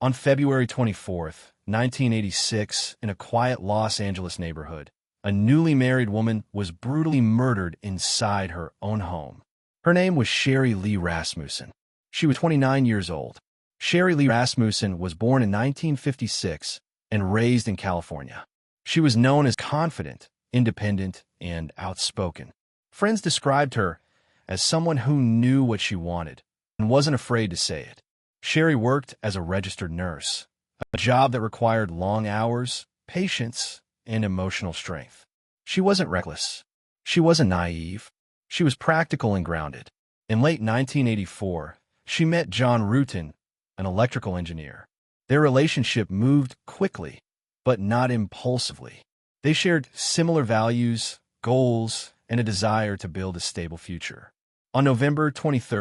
On February 24th, 1986, in a quiet Los Angeles neighborhood, a newly married woman was brutally murdered inside her own home. Her name was Sherri Lee Rasmussen. She was 29 years old. Sherri Lee Rasmussen was born in 1956 and raised in California. She was known as confident, independent, and outspoken. Friends described her as someone who knew what she wanted and wasn't afraid to say it. Sherri worked as a registered nurse, a job that required long hours, patience, and emotional strength. She wasn't reckless. She wasn't naive. She was practical and grounded. In late 1984, she met John Rutan, an electrical engineer. Their relationship moved quickly, but not impulsively. They shared similar values, goals, and a desire to build a stable future. On November 23,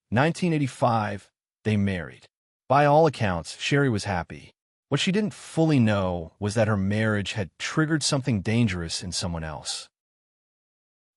1985, they married. By all accounts, Sherri was happy. What she didn't fully know was that her marriage had triggered something dangerous in someone else.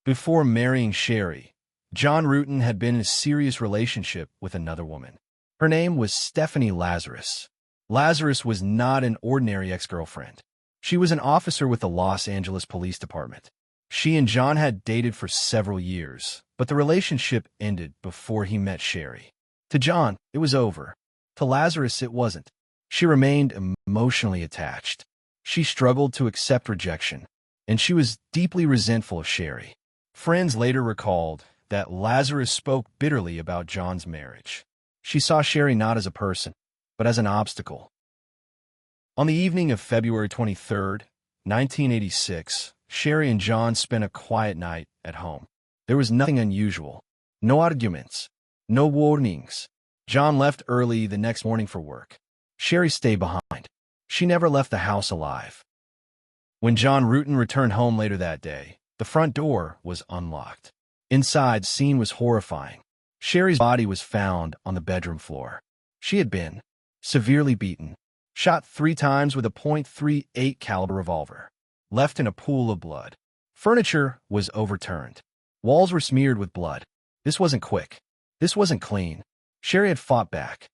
Before marrying Sherri, John Rutan had been in a serious relationship with another woman. Her name was Stephanie Lazarus. Lazarus was not an ordinary ex-girlfriend. She was an officer with the Los Angeles Police Department. She and John had dated for several years, but the relationship ended before he met Sherri. To John, it was over. To Lazarus, it wasn't. She remained emotionally attached. She struggled to accept rejection, and she was deeply resentful of Sherri. Friends later recalled that Lazarus spoke bitterly about John's marriage. She saw Sherri not as a person, but as an obstacle. On the evening of February 23, 1986, Sherri and John spent a quiet night at home. There was nothing unusual. No arguments. No warnings. John left early the next morning for work. Sherri stayed behind. She never left the house alive. When John Rutan returned home later that day, the front door was unlocked. Inside, the scene was horrifying. Sherri's body was found on the bedroom floor. She had been severely beaten, shot 3 times with a .38 caliber revolver, left in a pool of blood. Furniture was overturned. Walls were smeared with blood. This wasn't quick. This wasn't clean. Sherri had fought back.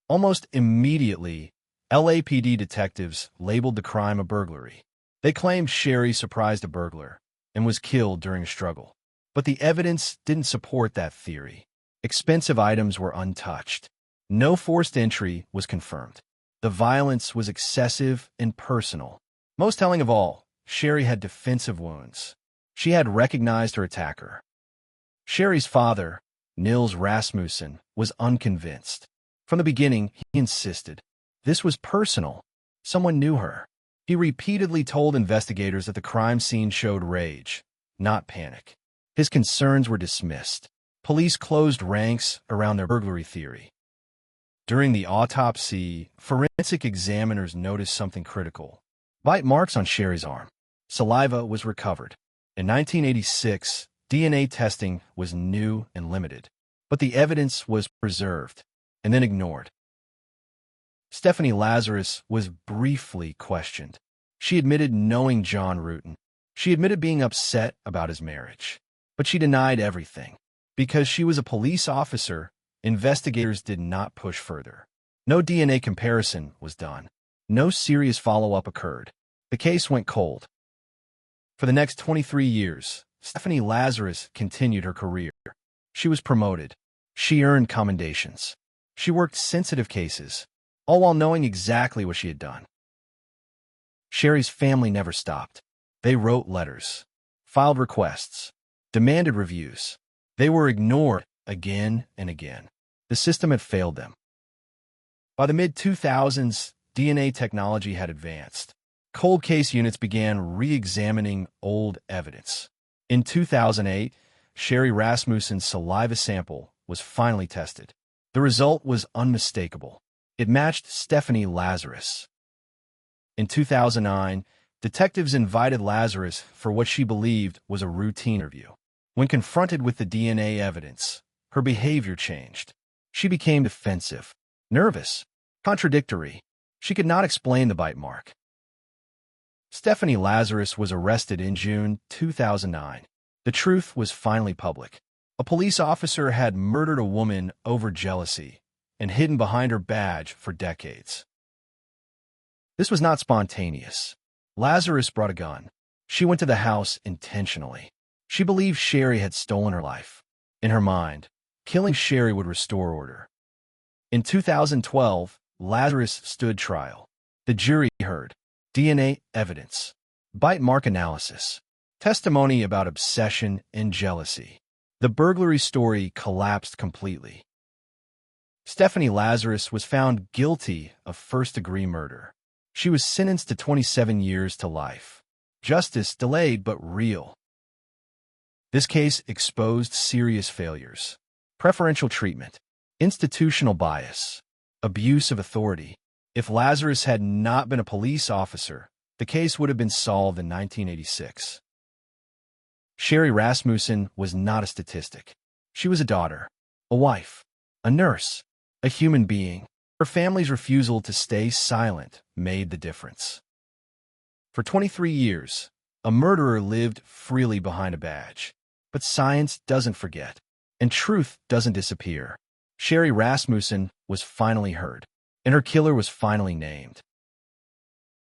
Almost immediately, LAPD detectives labeled the crime a burglary. They claimed Sherri surprised a burglar and was killed during a struggle. But the evidence didn't support that theory. Expensive items were untouched. No forced entry was confirmed. The violence was excessive and personal. Most telling of all, Sherri had defensive wounds. She had recognized her attacker. Sherri's father, Nils Rasmussen, was unconvinced. From the beginning, he insisted. This was personal. Someone knew her. He repeatedly told investigators that the crime scene showed rage, not panic. His concerns were dismissed. Police closed ranks around their burglary theory. During the autopsy, forensic examiners noticed something critical. Bite marks on Sherri's arm. Saliva was recovered. In 1986, DNA testing was new and limited, but the evidence was preserved and then ignored. Stephanie Lazarus was briefly questioned. She admitted knowing John Rutan. She admitted being upset about his marriage, but she denied everything. Because she was a police officer, investigators did not push further. No DNA comparison was done. No serious follow-up occurred. The case went cold. For the next 23 years, Stephanie Lazarus continued her career. She was promoted. She earned commendations. She worked sensitive cases, all while knowing exactly what she had done. Sherri's family never stopped. They wrote letters, filed requests, demanded reviews. They were ignored again and again. The system had failed them. By the mid-2000s, DNA technology had advanced. Cold case units began re-examining old evidence. In 2008, Sherri Rasmussen's saliva sample was finally tested. The result was unmistakable. It matched Stephanie Lazarus. In 2009, detectives invited Lazarus for what she believed was a routine interview. When confronted with the DNA evidence, her behavior changed. She became defensive, nervous, contradictory. She could not explain the bite mark. Stephanie Lazarus was arrested in June 2009. The truth was finally public. A police officer had murdered a woman over jealousy, and hidden behind her badge for decades. This was not spontaneous. Lazarus brought a gun. She went to the house intentionally. She believed Sherri had stolen her life. In her mind, killing Sherri would restore order. In 2012, Lazarus stood trial. The jury heard DNA evidence, bite mark analysis, testimony about obsession and jealousy. The burglary story collapsed completely. Stephanie Lazarus was found guilty of first-degree murder. She was sentenced to 27 years to life. Justice delayed but real. This case exposed serious failures: preferential treatment, institutional bias, abuse of authority. If Lazarus had not been a police officer, the case would have been solved in 1986. Sherri Rasmussen was not a statistic. She was a daughter, a wife, a nurse, a human being. Her family's refusal to stay silent made the difference. For 23 years, a murderer lived freely behind a badge. But science doesn't forget, and truth doesn't disappear. Sherri Rasmussen was finally heard, and her killer was finally named.